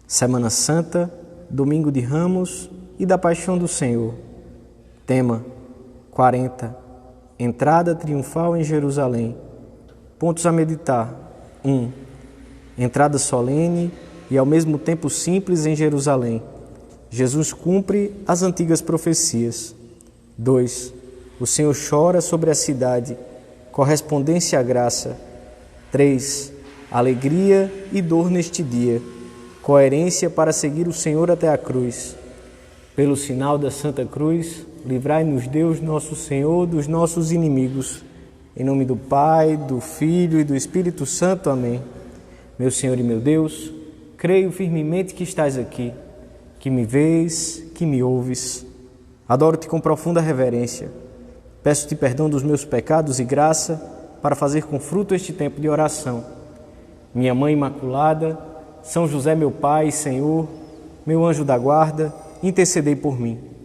Semana Santa, Domingo de Ramos e da Paixão do Senhor. Tema: 40. Entrada triunfal em Jerusalém. Pontos a meditar. 1. Entrada solene e ao mesmo tempo simples em Jerusalém. Jesus cumpre as antigas profecias. 2. O Senhor chora sobre a cidade. Correspondência à graça. 3. Alegria e dor neste dia. Coerência para seguir o Senhor até a cruz. Pelo sinal da Santa Cruz, livrai-nos Deus, nosso Senhor, dos nossos inimigos. Em nome do Pai, do Filho e do Espírito Santo. Amém. Meu Senhor e meu Deus, creio firmemente que estás aqui, que me vês, que me ouves. Adoro-te com profunda reverência. Peço-te perdão dos meus pecados e graça para fazer com fruto este tempo de oração. Minha Mãe Imaculada, São José, meu Pai e Senhor, meu anjo da guarda, intercedei por mim.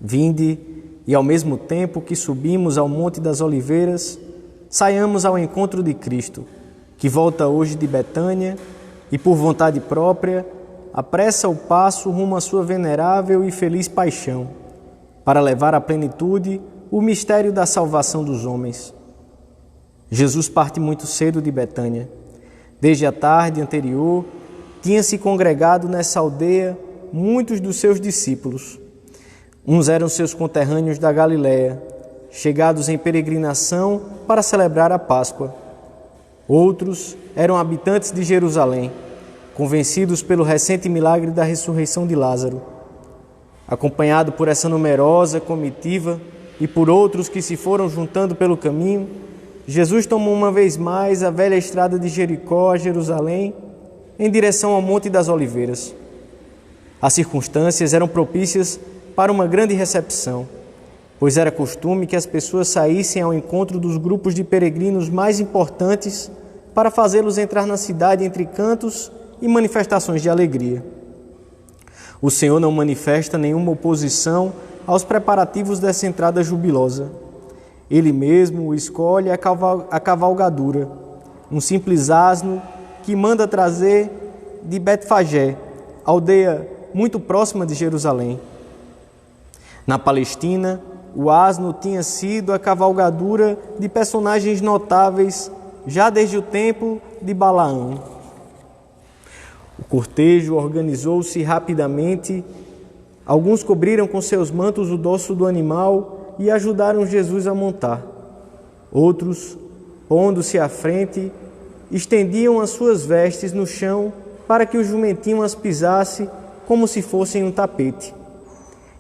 Vinde, e ao mesmo tempo que subimos ao Monte das Oliveiras, saiamos ao encontro de Cristo, que volta hoje de Betânia e, por vontade própria, apressa o passo rumo à sua venerável e feliz paixão, para levar à plenitude o mistério da salvação dos homens. Jesus parte muito cedo de Betânia. Desde a tarde anterior, tinha-se congregado nessa aldeia muitos dos seus discípulos. Uns eram seus conterrâneos da Galiléia, chegados em peregrinação para celebrar a Páscoa. Outros eram habitantes de Jerusalém, convencidos pelo recente milagre da ressurreição de Lázaro. Acompanhado por essa numerosa comitiva e por outros que se foram juntando pelo caminho, Jesus tomou uma vez mais a velha estrada de Jericó a Jerusalém, em direção ao Monte das Oliveiras. As circunstâncias eram propícias para uma grande recepção, pois era costume que as pessoas saíssem ao encontro dos grupos de peregrinos mais importantes para fazê-los entrar na cidade entre cantos e manifestações de alegria. O Senhor não manifesta nenhuma oposição aos preparativos dessa entrada jubilosa. Ele mesmo escolhe a cavalgadura, um simples asno que manda trazer de Betfagé, aldeia muito próxima de Jerusalém. Na Palestina, o asno tinha sido a cavalgadura de personagens notáveis já desde o tempo de Balaão. O cortejo organizou-se rapidamente. Alguns cobriram com seus mantos o dorso do animal e ajudaram Jesus a montar. Outros, pondo-se à frente, estendiam as suas vestes no chão para que o jumentinho as pisasse como se fossem um tapete.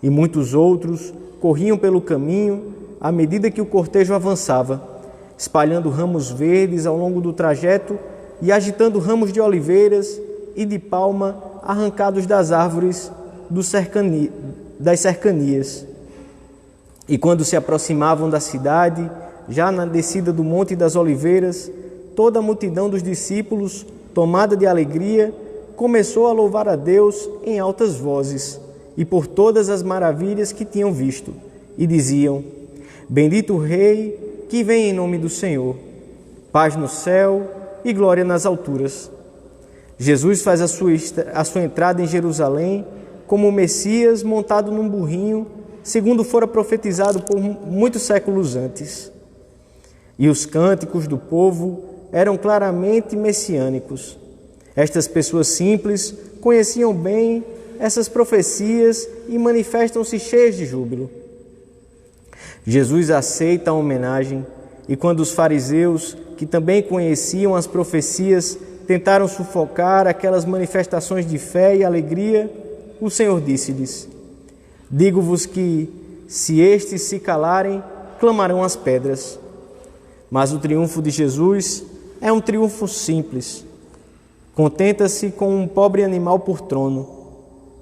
E muitos outros corriam pelo caminho à medida que o cortejo avançava, espalhando ramos verdes ao longo do trajeto e agitando ramos de oliveiras e de palma arrancados das árvores das cercanias. E quando se aproximavam da cidade, já na descida do Monte das Oliveiras, toda a multidão dos discípulos, tomada de alegria, começou a louvar a Deus em altas vozes e por todas as maravilhas que tinham visto, e diziam: Bendito o Rei que vem em nome do Senhor, paz no céu e glória nas alturas. Jesus faz a sua entrada em Jerusalém como o Messias montado num burrinho, segundo fora profetizado por muitos séculos antes. E os cânticos do povo eram claramente messiânicos. Estas pessoas simples conheciam bem essas profecias e manifestam-se cheias de júbilo. Jesus aceita a homenagem e quando os fariseus, que também conheciam as profecias, tentaram sufocar aquelas manifestações de fé e alegria, o Senhor disse-lhes: Digo-vos que, se estes se calarem, clamarão as pedras. Mas o triunfo de Jesus é um triunfo simples. Contenta-se com um pobre animal por trono.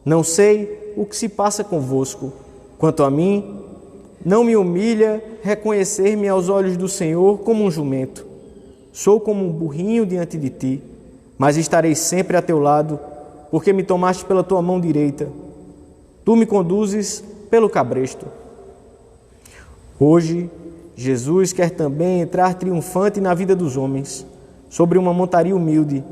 Não sei o que se passa convosco. Quanto a mim, não me humilha reconhecer-me aos olhos do Senhor como um jumento. Sou como um burrinho diante de ti, mas estarei sempre a teu lado, porque me tomaste pela tua mão direita. Tu me conduzes pelo cabresto. Hoje, Jesus quer também entrar triunfante na vida dos homens, sobre uma montaria humilde.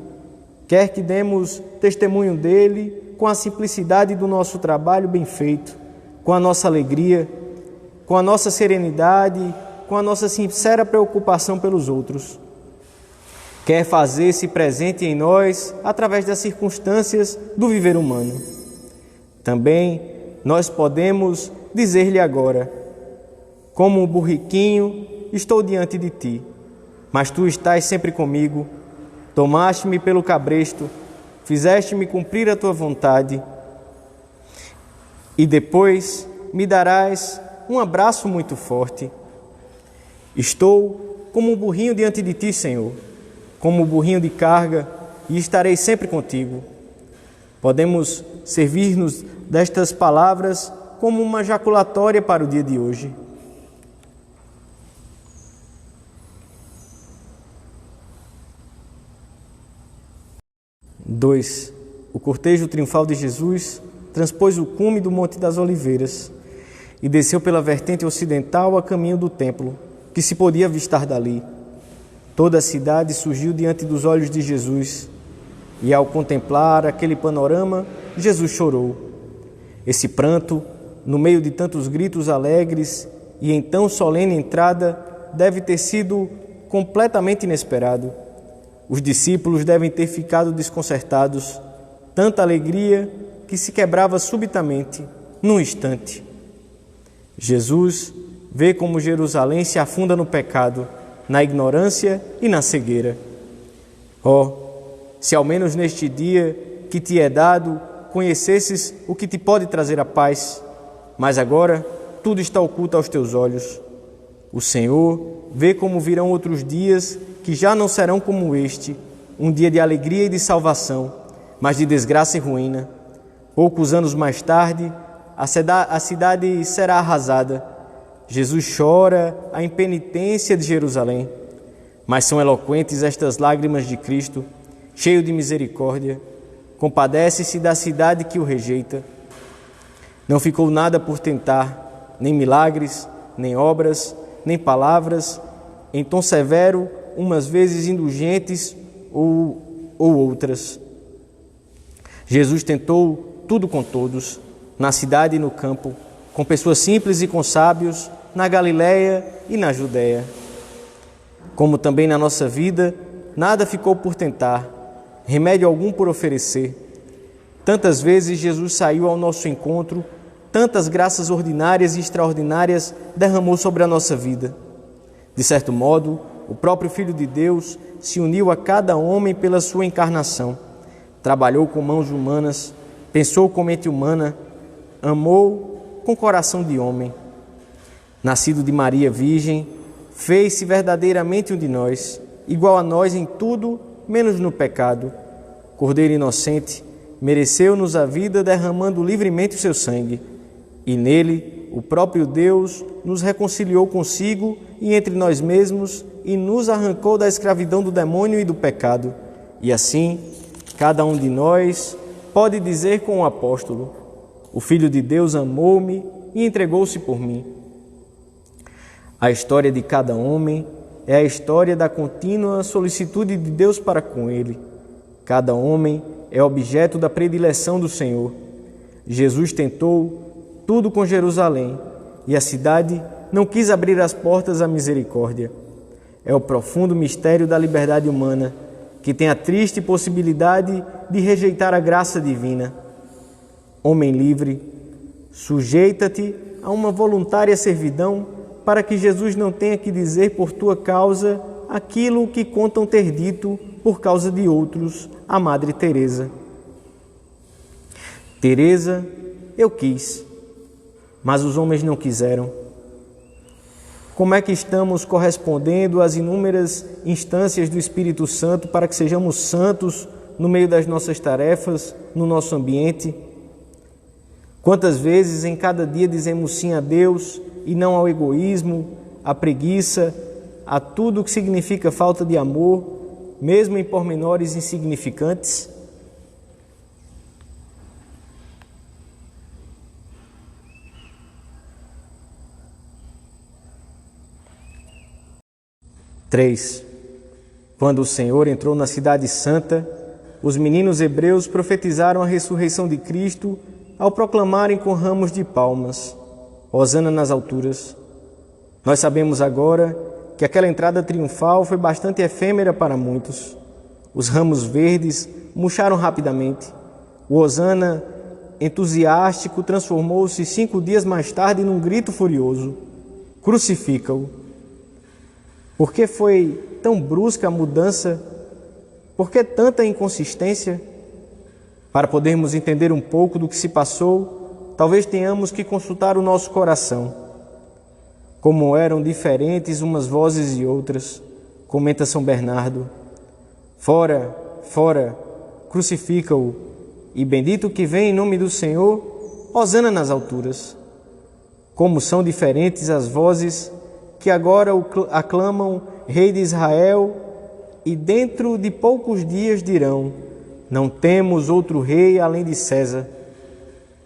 Quer que demos testemunho dele com a simplicidade do nosso trabalho bem feito, com a nossa alegria, com a nossa serenidade, com a nossa sincera preocupação pelos outros. Quer fazer-se presente em nós através das circunstâncias do viver humano. Também nós podemos dizer-lhe agora: como um burriquinho, estou diante de ti, mas tu estás sempre comigo. Tomaste-me pelo cabresto, fizeste-me cumprir a tua vontade, e depois me darás um abraço muito forte. Estou como um burrinho diante de ti, Senhor, como um burrinho de carga, e estarei sempre contigo. Podemos servir-nos destas palavras como uma jaculatória para o dia de hoje. Dois. O cortejo triunfal de Jesus transpôs o cume do Monte das Oliveiras e desceu pela vertente ocidental a caminho do templo, que se podia avistar dali. Toda a cidade surgiu diante dos olhos de Jesus, e ao contemplar aquele panorama, Jesus chorou. Esse pranto, no meio de tantos gritos alegres e em tão solene entrada, deve ter sido completamente inesperado. Os discípulos devem ter ficado desconcertados, tanta alegria que se quebrava subitamente, num instante. Jesus vê como Jerusalém se afunda no pecado, na ignorância e na cegueira. Oh, se ao menos neste dia que te é dado, conhecesses o que te pode trazer a paz, mas agora tudo está oculto aos teus olhos. O Senhor vê como virão outros dias que já não serão como este, um dia de alegria e de salvação, mas de desgraça e ruína. Poucos anos mais tarde, a cidade será arrasada. Jesus chora a impenitência de Jerusalém, mas são eloquentes estas lágrimas de Cristo, cheio de misericórdia. Compadece-se da cidade que o rejeita. Não ficou nada por tentar, nem milagres, nem obras, nem palavras, em tom severo, umas vezes indulgentes ou outras. Jesus tentou tudo com todos, na cidade e no campo, com pessoas simples e com sábios, na Galileia e na Judéia. Como também na nossa vida, nada ficou por tentar, remédio algum por oferecer. Tantas vezes Jesus saiu ao nosso encontro, tantas graças ordinárias e extraordinárias derramou sobre a nossa vida. De certo modo, o próprio Filho de Deus se uniu a cada homem pela sua encarnação. Trabalhou com mãos humanas, pensou com mente humana, amou com coração de homem. Nascido de Maria Virgem, fez-se verdadeiramente um de nós, igual a nós em tudo, menos no pecado. Cordeiro inocente, mereceu-nos a vida derramando livremente o seu sangue. E nele, o próprio Deus nos reconciliou consigo e entre nós mesmos e nos arrancou da escravidão do demônio e do pecado. E assim, cada um de nós pode dizer com o apóstolo: o Filho de Deus amou-me e entregou-se por mim. A história de cada homem é a história da contínua solicitude de Deus para com ele. Cada homem é objeto da predileção do Senhor. Jesus tentou tudo com Jerusalém, e a cidade não quis abrir as portas à misericórdia. É o profundo mistério da liberdade humana, que tem a triste possibilidade de rejeitar a graça divina. Homem livre, sujeita-te a uma voluntária servidão para que Jesus não tenha que dizer por tua causa aquilo que contam ter dito por causa de outros, a Madre Teresa. Teresa, eu quis, mas os homens não quiseram. Como é que estamos correspondendo às inúmeras instâncias do Espírito Santo para que sejamos santos no meio das nossas tarefas, no nosso ambiente? Quantas vezes em cada dia dizemos sim a Deus e não ao egoísmo, à preguiça, a tudo que significa falta de amor, mesmo em pormenores insignificantes? Três. Quando o Senhor entrou na cidade santa, os meninos hebreus profetizaram a ressurreição de Cristo ao proclamarem com ramos de palmas: Hosana nas alturas. Nós sabemos agora que aquela entrada triunfal foi bastante efêmera para muitos. Os ramos verdes murcharam rapidamente. O Hosana entusiástico transformou-se 5 dias mais tarde num grito furioso: crucifica-o. Por que foi tão brusca a mudança? Por que tanta inconsistência? Para podermos entender um pouco do que se passou, talvez tenhamos que consultar o nosso coração. Como eram diferentes umas vozes e outras, comenta São Bernardo. Fora, fora, crucifica-o, e bendito que vem em nome do Senhor, hosana nas alturas. Como são diferentes as vozes que agora o aclamam Rei de Israel, e dentro de poucos dias dirão: não temos outro rei além de César.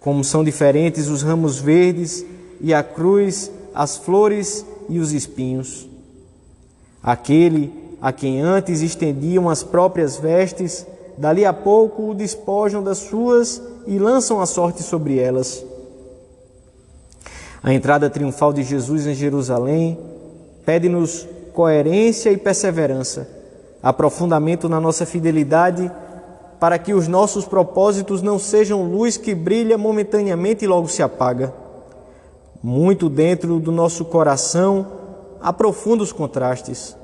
Como são diferentes os ramos verdes e a cruz, as flores e os espinhos. Aquele a quem antes estendiam as próprias vestes, dali a pouco o despojam das suas e lançam a sorte sobre elas. A entrada triunfal de Jesus em Jerusalém pede-nos coerência e perseverança, aprofundamento na nossa fidelidade, para que os nossos propósitos não sejam luz que brilha momentaneamente e logo se apaga. Muito dentro do nosso coração há profundos contrastes.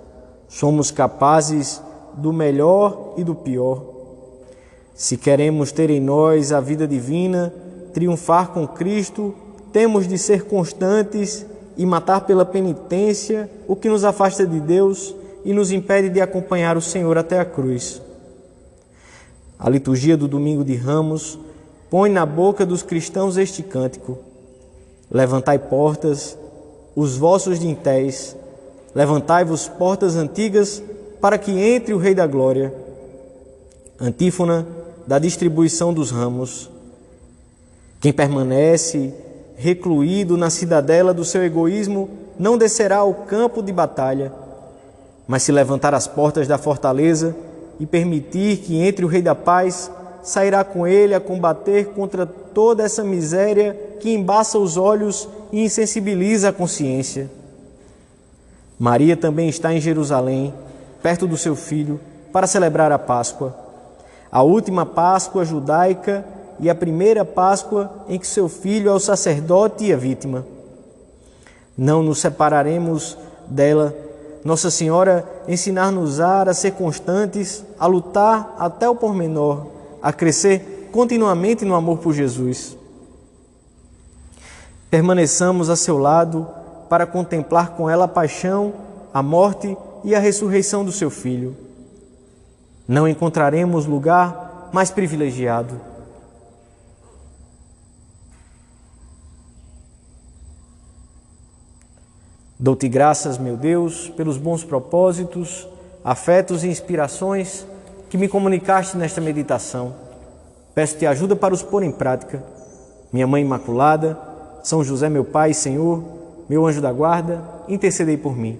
Somos capazes do melhor e do pior. Se queremos ter em nós a vida divina, triunfar com Cristo, temos de ser constantes e matar pela penitência o que nos afasta de Deus e nos impede de acompanhar o Senhor até a cruz. A liturgia do Domingo de Ramos põe na boca dos cristãos este cântico: levantai portas, os vossos dintéis, levantai-vos portas antigas, para que entre o Rei da Glória. Antífona da distribuição dos ramos. Quem permanece recluído na cidadela do seu egoísmo não descerá ao campo de batalha, mas se levantar as portas da fortaleza e permitir que entre o Rei da Paz, sairá com ele a combater contra toda essa miséria que embaça os olhos e insensibiliza a consciência. Maria também está em Jerusalém, perto do seu filho, para celebrar a Páscoa, a última Páscoa judaica e a primeira Páscoa em que seu filho é o sacerdote e a vítima. Não nos separaremos dela. Nossa Senhora ensinar-nos-á a ser constantes, a lutar até o pormenor, a crescer continuamente no amor por Jesus. Permaneçamos a seu lado para contemplar com ela a paixão, a morte e a ressurreição do seu Filho. Não encontraremos lugar mais privilegiado. Dou-te graças, meu Deus, pelos bons propósitos, afetos e inspirações que me comunicaste nesta meditação. Peço-te ajuda para os pôr em prática. Minha Mãe Imaculada, São José, meu Pai e Senhor, meu anjo da guarda, intercedei por mim.